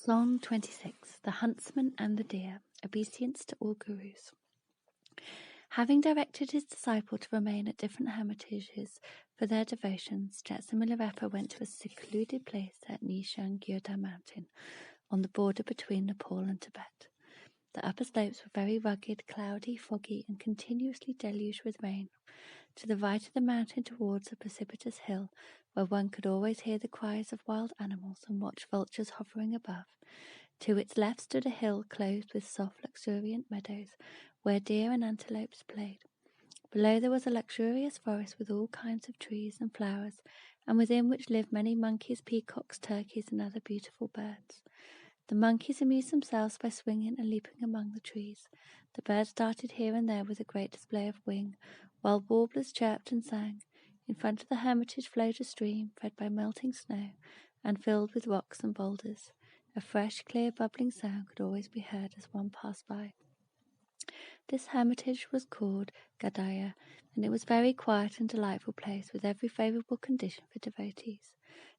Song 26. The Huntsman and the Deer. Obeisance to all gurus. Having directed his disciple to remain at different hermitages for their devotions, Milarepa went to a secluded place at Nishan-Gyuda mountain, on the border between Nepal and Tibet. The upper slopes were very rugged, cloudy, foggy, and continuously deluged with rain. To the right of the mountain towards a precipitous hill, where one could always hear the cries of wild animals and watch vultures hovering above. To its left stood a hill clothed with soft, luxuriant meadows, where deer and antelopes played. Below there was a luxurious forest with all kinds of trees and flowers, and within which lived many monkeys, peacocks, turkeys, and other beautiful birds. The monkeys amused themselves by swinging and leaping among the trees. The birds darted here and there with a great display of wing, while warblers chirped and sang. In front of the hermitage flowed a stream, fed by melting snow, and filled with rocks and boulders. A fresh, clear, bubbling sound could always be heard as one passed by. This hermitage was called Gadaya, and it was a very quiet and delightful place, with every favourable condition for devotees.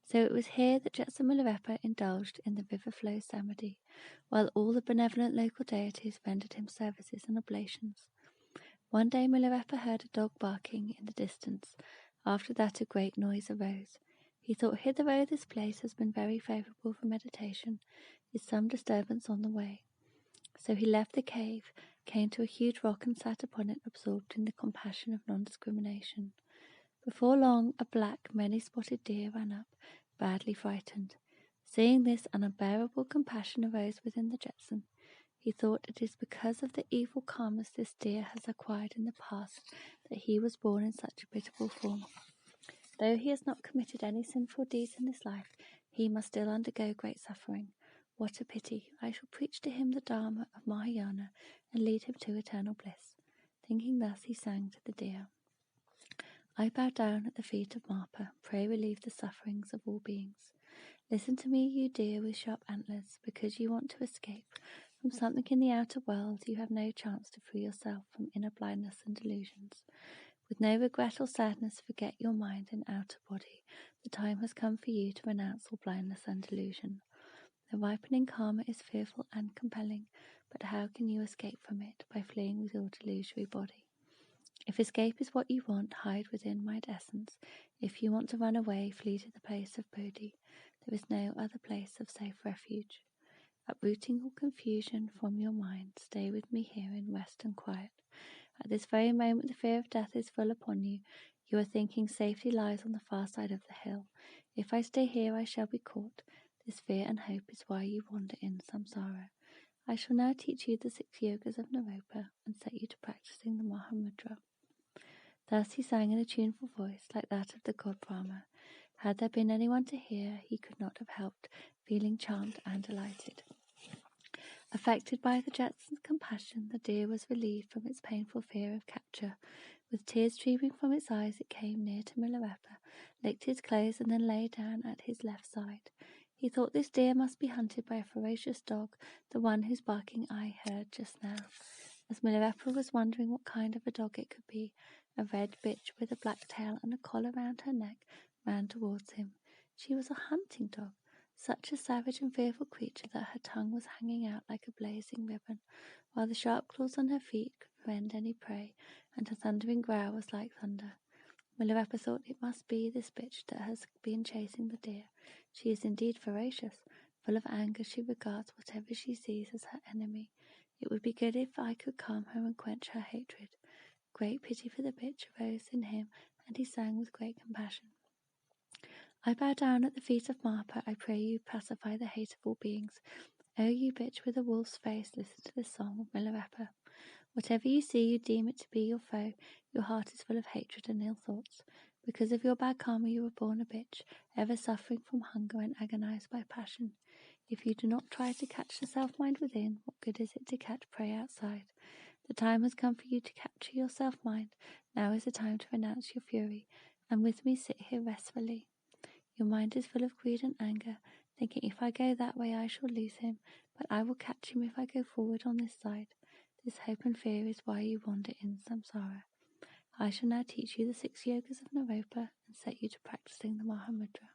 So it was here that Milarepa indulged in the river flow samadhi, while all the benevolent local deities rendered him services and oblations. One day Milarepa heard a dog barking in the distance. After that a great noise arose. He thought, hitherto this place has been very favourable for meditation. Is some disturbance on the way? So he left the cave, came to a huge rock and sat upon it, absorbed in the compassion of non-discrimination. Before long a black, many-spotted deer ran up, badly frightened. Seeing this, an unbearable compassion arose within the Jetson. He thought, it is because of the evil karmas this deer has acquired in the past that he was born in such a pitiable form. Though he has not committed any sinful deeds in this life, he must still undergo great suffering. What a pity! I shall preach to him the Dharma of Mahayana and lead him to eternal bliss. Thinking thus, he sang to the deer. I bow down at the feet of Marpa. Pray relieve the sufferings of all beings. Listen to me, you deer with sharp antlers. Because you want to escape from something in the outer world, you have no chance to free yourself from inner blindness and delusions. With no regret or sadness, forget your mind and outer body. The time has come for you to renounce all blindness and delusion. The ripening karma is fearful and compelling, but how can you escape from it? By fleeing with your delusory body. If escape is what you want, hide within mind essence. If you want to run away, flee to the place of Bodhi. There is no other place of safe refuge. Uprooting all confusion from your mind, stay with me here in rest and quiet. At this very moment the fear of death is full upon you. You are thinking safety lies on the far side of the hill. If I stay here I shall be caught. This fear and hope is why you wander in samsara. I shall now teach you the 6 yogas of Naropa and set you to practicing the Mahamudra. Thus he sang in a tuneful voice like that of the god Brahma. Had there been anyone to hear, he could not have helped feeling charmed and delighted. Affected by the Jetson's compassion, the deer was relieved from its painful fear of capture. With tears streaming from its eyes, it came near to Milarepa, licked his clothes, and then lay down at his left side. He thought this deer must be hunted by a ferocious dog, the one whose barking I heard just now. As Milarepa was wondering what kind of a dog it could be, a red bitch with a black tail and a collar round her neck ran towards him. She was a hunting dog, such a savage and fearful creature that her tongue was hanging out like a blazing ribbon, while the sharp claws on her feet could rend any prey, and her thundering growl was like thunder. Milarepa thought, it must be this bitch that has been chasing the deer. She is indeed ferocious. Full of anger, she regards whatever she sees as her enemy. It would be good if I could calm her and quench her hatred. Great pity for the bitch arose in him, and he sang with great compassion. I bow down at the feet of Marpa. I pray you pacify the hate of all beings. O you bitch with a wolf's face, listen to this song of Milarepa. Whatever you see, you deem it to be your foe. Your heart is full of hatred and ill thoughts. Because of your bad karma, you were born a bitch, ever suffering from hunger and agonized by passion. If you do not try to catch the self-mind within, what good is it to catch prey outside? The time has come for you to capture your self-mind. Now is the time to renounce your fury, and with me sit here restfully. Your mind is full of greed and anger, thinking if I go that way I shall lose him, but I will catch him if I go forward on this side. This hope and fear is why you wander in samsara. I shall now teach you the 6 yogas of Naropa and set you to practicing the Mahamudra.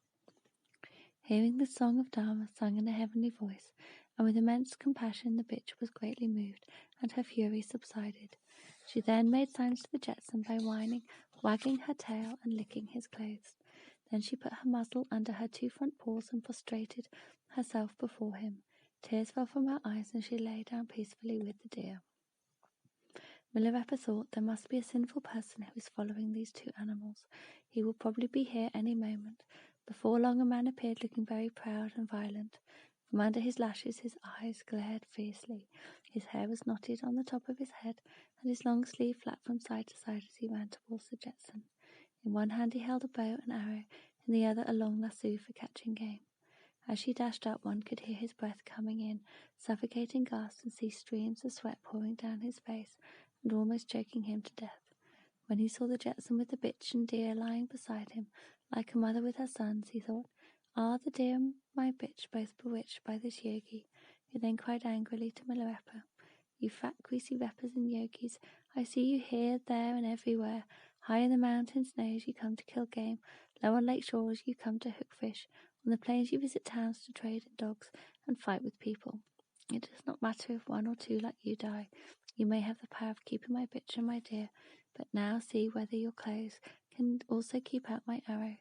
Hearing the song of Dharma sung in a heavenly voice, and with immense compassion, the bitch was greatly moved, and her fury subsided. She then made signs to the Jetson by whining, wagging her tail, and licking his clothes. Then she put her muzzle under her 2 front paws and prostrated herself before him. Tears fell from her eyes, and she lay down peacefully with the deer. Milarepa thought, there must be a sinful person who is following these 2 animals. He will probably be here any moment. Before long a man appeared, looking very proud and violent. From under his lashes his eyes glared fiercely. His hair was knotted on the top of his head, and his long sleeve flapped from side to side as he ran towards the Jetson. In one hand he held a bow and arrow, in the other a long lasso for catching game. As she dashed up, one could hear his breath coming in, suffocating gasps, and see streams of sweat pouring down his face and almost choking him to death. When he saw the Jetson with the bitch and deer lying beside him, like a mother with her sons, he thought, "Are the deer and my bitch both bewitched by this yogi?" He then cried angrily to Milarepa, "You fat, greasy reppers and yogis, I see you here, there, and everywhere. High in the mountain snows you come to kill game, low on lake shores you come to hook fish, on the plains you visit towns to trade in dogs and fight with people. It does not matter if 1 or 2 like you die. You may have the power of keeping my bitch and my deer, but now see whether your clothes can also keep out my arrow."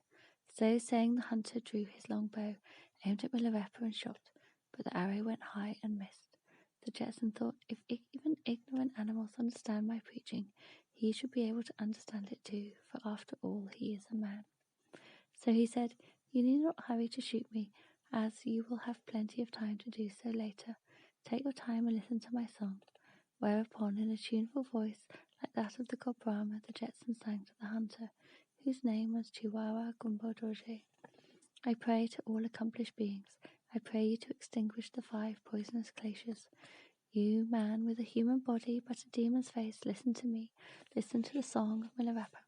So saying, the hunter drew his long bow, aimed at Milarepa and shot, but the arrow went high and missed. The Jetson thought, if even ignorant animals understand my preaching, he should be able to understand it too, for after all he is a man. So he said, "You need not hurry to shoot me, as you will have plenty of time to do so later. Take your time and listen to my song." Whereupon, in a tuneful voice like that of the god Brahma, the Jetson sang to the hunter, whose name was Chihuahua Gumbo Dorje. "I pray to all accomplished beings. I pray you to extinguish the 5 poisonous glaciers. You, man with a human body but a demon's face, listen to me. Listen to the song of Milarepa.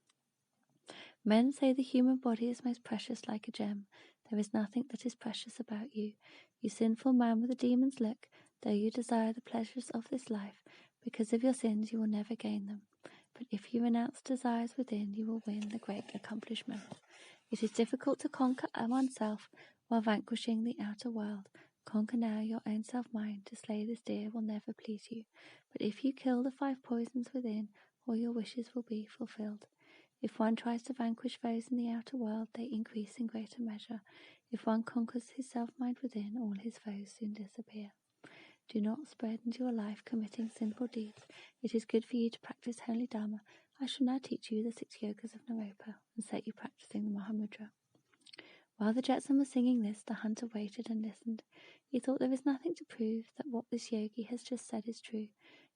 Men say the human body is most precious, like a gem. There is nothing that is precious about you. You sinful man with a demon's look, though you desire the pleasures of this life, because of your sins you will never gain them. But if you renounce desires within, you will win the great accomplishment. It is difficult to conquer oneself while vanquishing the outer world. Conquer now your own self-mind. To slay this deer will never please you. But if you kill the 5 poisons within, all your wishes will be fulfilled. If one tries to vanquish foes in the outer world, they increase in greater measure. If one conquers his self-mind within, all his foes soon disappear. Do not spread into your life committing sinful deeds. It is good for you to practice holy Dharma. I shall now teach you the 6 yogas of Naropa and set you practicing the Mahamudra." While the Jetson was singing this, the hunter waited and listened. He thought, there is nothing to prove that what this yogi has just said is true.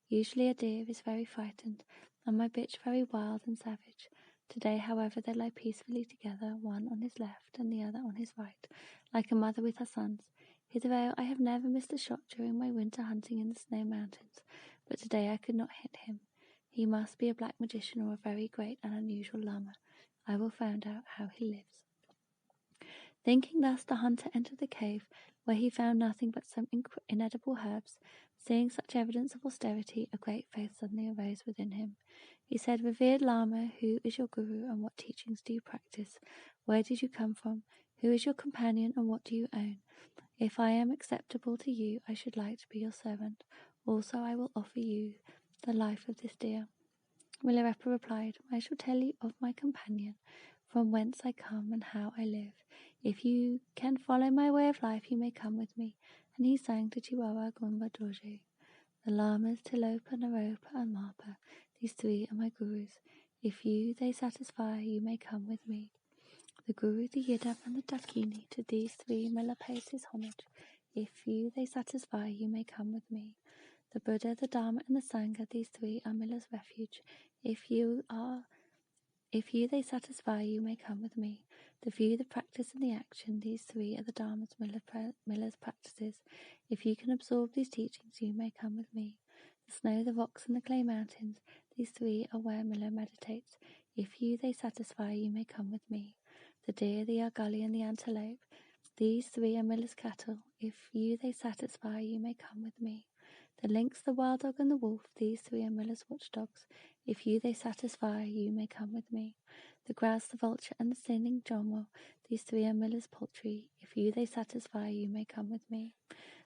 Usually a deer is very frightened, and my bitch very wild and savage. Today, however, they lie peacefully together, one on his left and the other on his right, like a mother with her sons. Hitherto I have never missed a shot during my winter hunting in the snow mountains, but today I could not hit him. He must be a black magician or a very great and unusual lama. I will find out how he lives. Thinking thus, the hunter entered the cave, where he found nothing but some inedible herbs. Seeing such evidence of austerity, a great faith suddenly arose within him. He said, "Revered Lama, who is your guru, and what teachings do you practice? Where did you come from? Who is your companion, and what do you own? If I am acceptable to you, I should like to be your servant. Also, I will offer you the life of this deer." Milarepa replied, "I shall tell you of my companion, from whence I come and how I live. If you can follow my way of life, you may come with me." And he sang to Chihuahua Gumba Dorje, "The Lamas Tilopa, Naropa, and Marpa, these 3 are my gurus. If you they satisfy, you may come with me. The Guru, the Yidam, and the Dakini, to these 3 Mila pays his homage. If you they satisfy, you may come with me. The Buddha, the Dharma, and the Sangha, these 3 are Mila's refuge. If you they satisfy, you may come with me. The view, the practice, and the action, these 3 are the Dharmas Mila's practices. If you can absorb these teachings, you may come with me. The snow, the rocks, and the clay mountains, these 3 are where Mila meditates. If you they satisfy, you may come with me. The deer, the argali, and the antelope, these 3 are Mila's cattle. If you they satisfy, you may come with me. The lynx, the wild dog, and the wolf, these 3 are Mila's watchdogs. If you they satisfy, you may come with me. The grouse, the vulture, and the singing jonwell, these three are miller's poultry. If you they satisfy, you may come with me.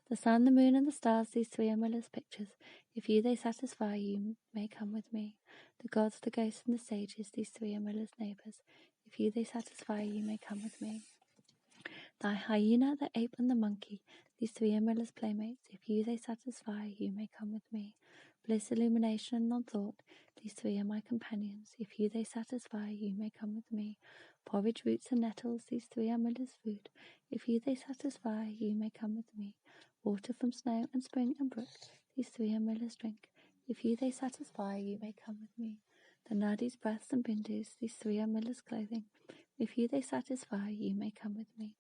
The sun, the moon, and the stars, these three are miller's pictures. If you they satisfy, you may come with me. The gods, the ghosts, and the sages, these three are miller's neighbours. If you they satisfy, you may come with me. The hyena, the ape, and the monkey, these three are miller's playmates. If you they satisfy, you may come with me. Bliss, illumination, and non-thought, these three are my companions. If you they satisfy, you may come with me. Porridge, roots, and nettles, these three are miller's food. If you they satisfy, you may come with me. Water from snow and spring and brook, these three are miller's drink. If you they satisfy, you may come with me. The nadis, breaths, and bindus, these three are miller's clothing. If you they satisfy, you may come with me.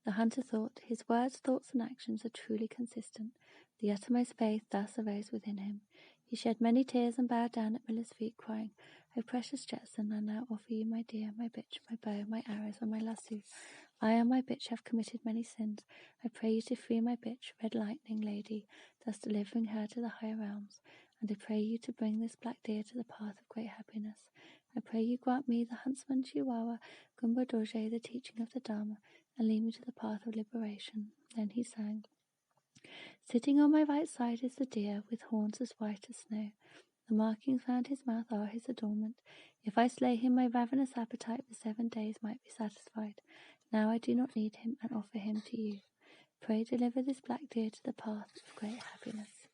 The hunter thought, his words, thoughts, and actions are truly consistent. The uttermost faith thus arose within him. He shed many tears and bowed down at Miller's feet, crying, O precious Jetson, I now offer you my deer, my bitch, my bow, my arrows, and my lasso. I and my bitch have committed many sins. I pray you to free my bitch, Red Lightning Lady, thus delivering her to the higher realms. And I pray you to bring this black deer to the path of great happiness. I pray you grant me the Huntsman, Chihuahua, Gumbo Dorje, the teaching of the Dharma, and lead me to the path of liberation. Then he sang, Sitting on my right side is the deer, with horns as white as snow. The markings round his mouth are his adornment. If I slay him, my ravenous appetite for 7 days might be satisfied. Now I do not need him, and offer him to you. Pray deliver this black deer to the path of great happiness.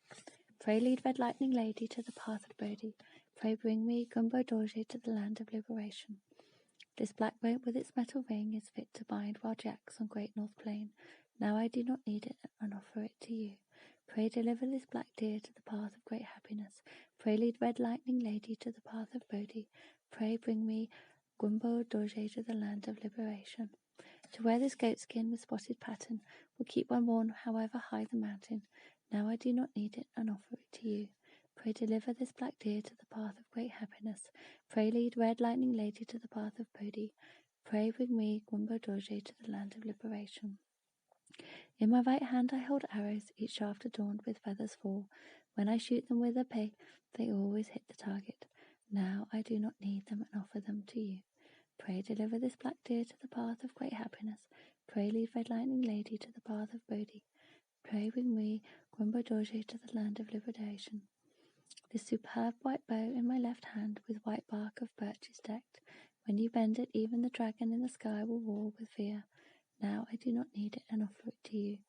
Pray lead Red Lightning Lady to the path of Bodhi. Pray bring me Gumbo Dorje to the land of liberation. This black rope with its metal ring is fit to bind wild jacks on Great North Plain. Now I do not need it, and offer it to you. Pray deliver this black deer to the path of great happiness. Pray lead Red Lightning Lady to the path of Bodhi. Pray bring me Gumbo Dorje to the land of liberation. To wear this goatskin with spotted pattern will keep one warm however high the mountain. Now I do not need it, and offer it to you. Pray deliver this black deer to the path of great happiness. Pray lead Red Lightning Lady to the path of Bodhi. Pray bring me Gumbo Dorje to the land of liberation. In my right hand I hold arrows, each shaft adorned with feathers fall. When I shoot them with a peg, they always hit the target. Now I do not need them, and offer them to you. Pray deliver this black deer to the path of great happiness. Pray lead Red Lightning Lady to the path of Bodhi. Pray bring me Gumbo Dorje to the land of liberation. This superb white bow in my left hand with white bark of birch is decked. When you bend it, even the dragon in the sky will roar with fear. Now I do not need it, and offer it to you.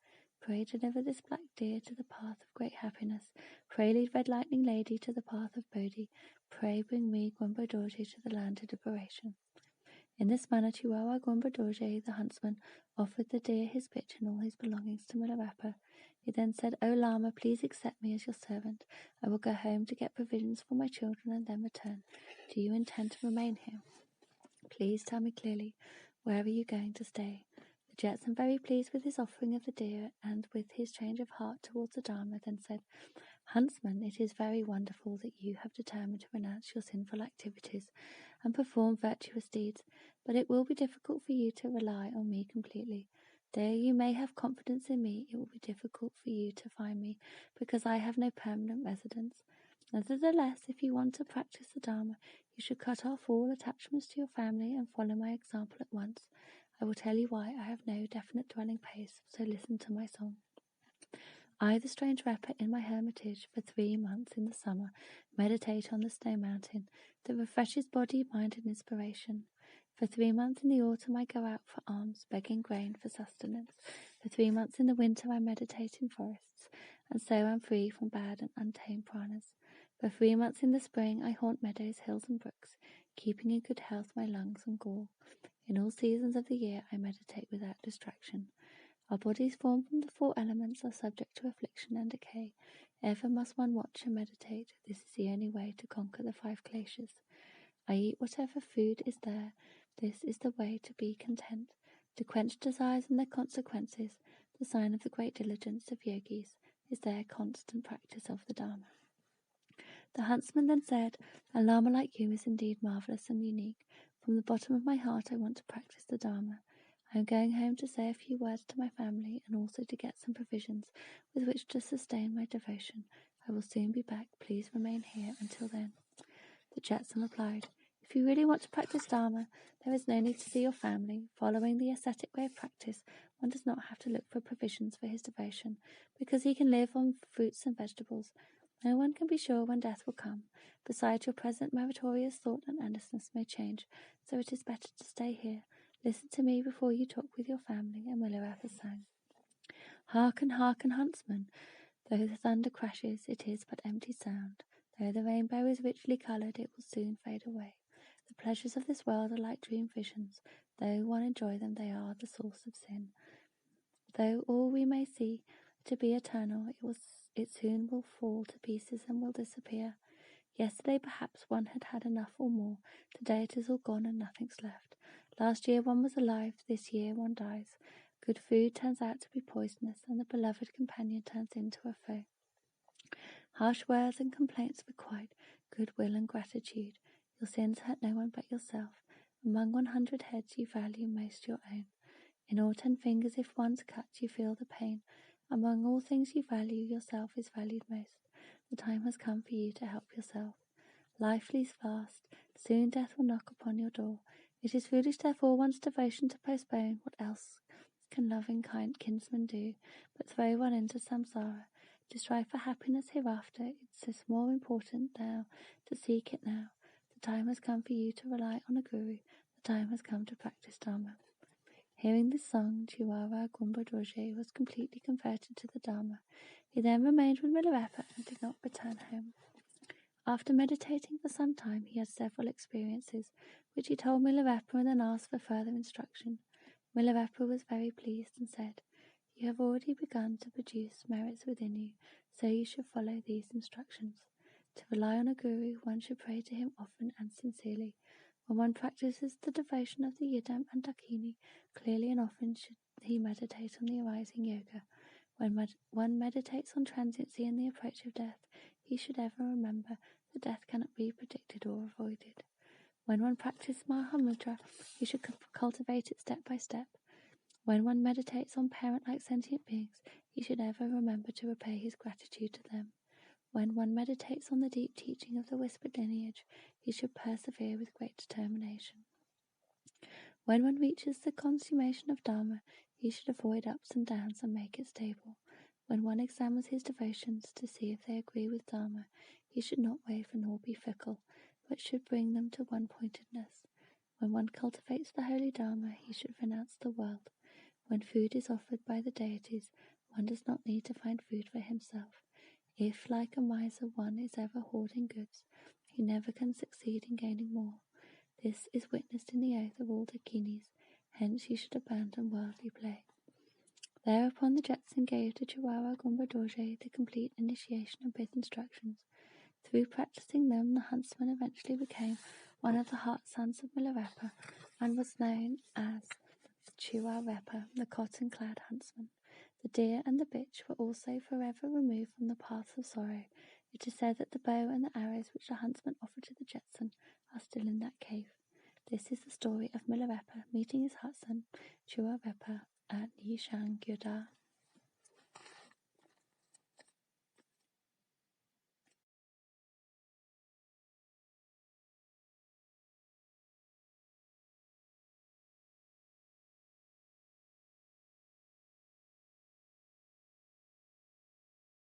Pray deliver this black deer to the path of great happiness. Pray lead Red Lightning Lady to the path of Bodhi. Pray bring me Gumbo Dorje to the land of liberation. In this manner, Chihuahua Gumbo Dorje, the huntsman, offered the deer, his bitch, and all his belongings to Milarepa. He then said, O Lama, please accept me as your servant. I will go home to get provisions for my children and then return. Do you intend to remain here? Please tell me clearly, where are you going to stay? The Jetson, very pleased with his offering of the deer and with his change of heart towards the Dharma, then said, Huntsman, it is very wonderful that you have determined to renounce your sinful activities and perform virtuous deeds, but it will be difficult for you to rely on me completely. Though you may have confidence in me, it will be difficult for you to find me, because I have no permanent residence. Nevertheless, if you want to practice the Dharma, you should cut off all attachments to your family and follow my example at once. I will tell you why I have no definite dwelling place, so listen to my song. I, the strange rapper in my hermitage, for 3 months in the summer, meditate on the snow mountain that refreshes body, mind, and inspiration. For 3 months in the autumn I go out for alms, begging grain for sustenance. For 3 months in the winter I meditate in forests, and so am free from bad and untamed pranas. For 3 months in the spring I haunt meadows, hills, and brooks, keeping in good health my lungs and gall. In all seasons of the year I meditate without distraction. Our bodies formed from the 4 elements are subject to affliction and decay. Ever must one watch and meditate. This is the only way to conquer the 5 kleshas. I eat whatever food is there. This is the way to be content. To quench desires and their consequences, the sign of the great diligence of yogis, is their constant practice of the Dharma. The huntsman then said, A Lama like you is indeed marvellous and unique. From the bottom of my heart I want to practice the Dharma. I am going home to say a few words to my family and also to get some provisions with which to sustain my devotion. I will soon be back. Please remain here until then. The Jetson replied, "If you really want to practice Dharma, there is no need to see your family. Following the ascetic way of practice, one does not have to look for provisions for his devotion, because he can live on fruits and vegetables. No one can be sure when death will come. Besides, your present meritorious thought and earnestness may change, so it is better to stay here. Listen to me before you talk with your family." And Milarepa sang, "Hearken, hearken, huntsman! Though the thunder crashes, it is but empty sound. Though the rainbow is richly coloured, it will soon fade away. The pleasures of this world are like dream visions. Though one enjoy them, they are the source of sin. Though all we may see to be eternal, it soon will fall to pieces and will disappear. Yesterday perhaps one had had enough or more. Today it is all gone and nothing's left. Last year one was alive, this year one dies. Good food turns out to be poisonous, and the beloved companion turns into a foe. Harsh words and complaints requite goodwill and gratitude. Your sins hurt no one but yourself. Among 100 heads you value most your own. In all 10 fingers, if one's cut, you feel the pain. Among all things you value, yourself is valued most. The time has come for you to help yourself. Life flees fast. Soon death will knock upon your door. It is foolish, therefore, one's devotion to postpone. What else can loving kind kinsmen do but throw one into samsara? To strive for happiness hereafter, it's more important now to seek it now. The time has come for you to rely on a guru. The time has come to practice Dharma." Hearing this song, Chihuahua Gumba Dorje was completely converted to the Dharma. He then remained with Milarepa and did not return home. After meditating for some time, he had several experiences, which he told Milarepa and then asked for further instruction. Milarepa was very pleased and said, "You have already begun to produce merits within you, so you should follow these instructions. To rely on a guru, one should pray to him often and sincerely. When one practices the devotion of the Yidam and Dakini, clearly and often should he meditate on the arising yoga. When one meditates on transiency and the approach of death, he should ever remember that death cannot be predicted or avoided. When one practices Mahamudra, he should cultivate it step by step. When one meditates on parent-like sentient beings, he should ever remember to repay his gratitude to them. When one meditates on the deep teaching of the whispered lineage, he should persevere with great determination. When one reaches the consummation of Dharma, he should avoid ups and downs and make it stable. When one examines his devotions to see if they agree with Dharma, he should not waver nor be fickle, but should bring them to one-pointedness. When one cultivates the holy Dharma, he should renounce the world. When food is offered by the deities, one does not need to find food for himself. If, like a miser, one is ever hoarding goods, he never can succeed in gaining more. This is witnessed in the oath of all Dakinis, hence you should abandon worldly play." Thereupon the Jetson gave to Chihuahua Gumba Dorje the complete initiation and pith instructions. Through practicing them, the Huntsman eventually became one of the heart sons of Milarepa and was known as Chihuahua, the cotton-clad huntsman. The deer and the bitch were also forever removed from the paths of sorrow. It is said that the bow and the arrows which the huntsman offered to the Jetson are still in that cave. This is the story of Milarepa meeting his hut son, Chihuahua, at Yishang Gyuda.